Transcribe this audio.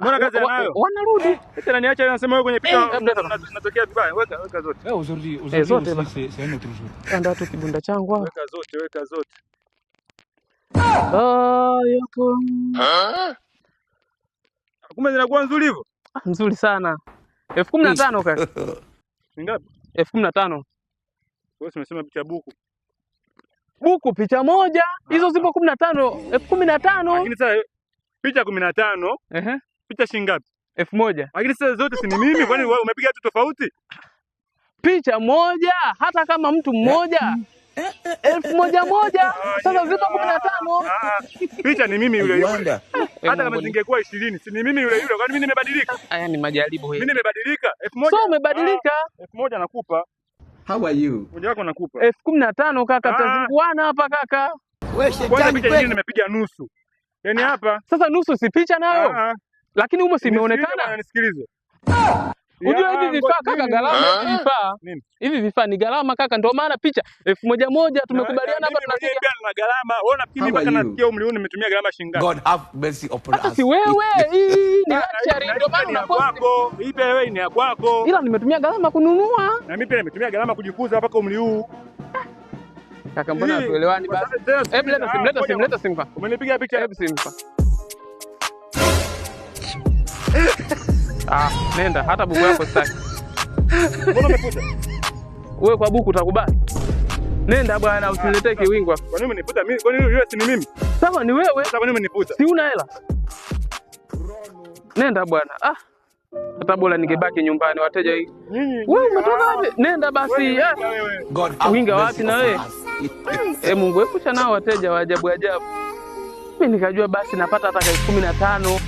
Mbona kazi anayo? Wanarudi. Tena niacha anasema wewe kwenye picha tunatokea vibaya. Weka zote. Aujourd'hui c'est un autre jour. Kanda tu kibunda changu. Weka zote. Yako. Kumbe zinakuwa nzuri hivyo? Nzuri sana. 15,000 kaka. Ngapi? 15,000. Wewe umesema picha buku. Buku picha moja. Hizo zipo 15, 15,000. Lakini sasa picha 15, picha shilingi ngapi? 1,000. Lakini sasa zote si ni mimi, kwani wewe umepiga tu tofauti? Picha moja, hata kama mtu mmoja 1,000. Sasa zipo 15. Picha ni mimi yule. Hata kama zingekuwa 20, si ni mimi yule. Kwani mimi nimebadilika? Haya ni majaribu hii. Mimi nimebadilika. 1,000. So umebadilika? 1,000 nakupa. How are you? Moja wako nakupa. 15,000 kaka, tazunguana hapa kaka. Wewe shetani kweli. Nimepiga nusu. Yaani hapa. Sasa nusu si picha nayo. Lakini humo si imeonekana. Nisikilize. Unajua hivi vifaa kaka gharama vifaa. Hivi vifaa ni gharama kaka, ndio maana picha 1,000 tumekubaliana hapa tunapiga na gharama. Wewe unafikiri mpaka nasikia umri huu nimetumia gharama shilingi ngapi? God have mercy upon us. Si wewe, hii ni luxury ndio maana unapost. Hii pia wewe ni ya kwako. Ila nimetumia gharama kununua. Na mimi pia nimetumia gharama kujikuza mpaka umri huu. Kaka mbona tuelewani basi? Hebu leta simu. Umenipiga picha. Hebu simu. Nenda hata buku yako sitaki. Mbona umefuta? Wewe kwa buku utakubali? Nenda bwana, usiniletee kiwingu hapo. Kwa nini umenifuta mimi? Kwa nini yule si ni mimi? Sawa ni wewe. Sasa kwa nini umenifuta? Si una hela. Nenda bwana. Hata bora ningebaki nyumbani wateja hii. Wewe umetoka wapi? Nenda basi. Winga wapi na wewe? Mungu epusha nao wateja wa ajabu. Mimi nikajua basi napata hata 15,000.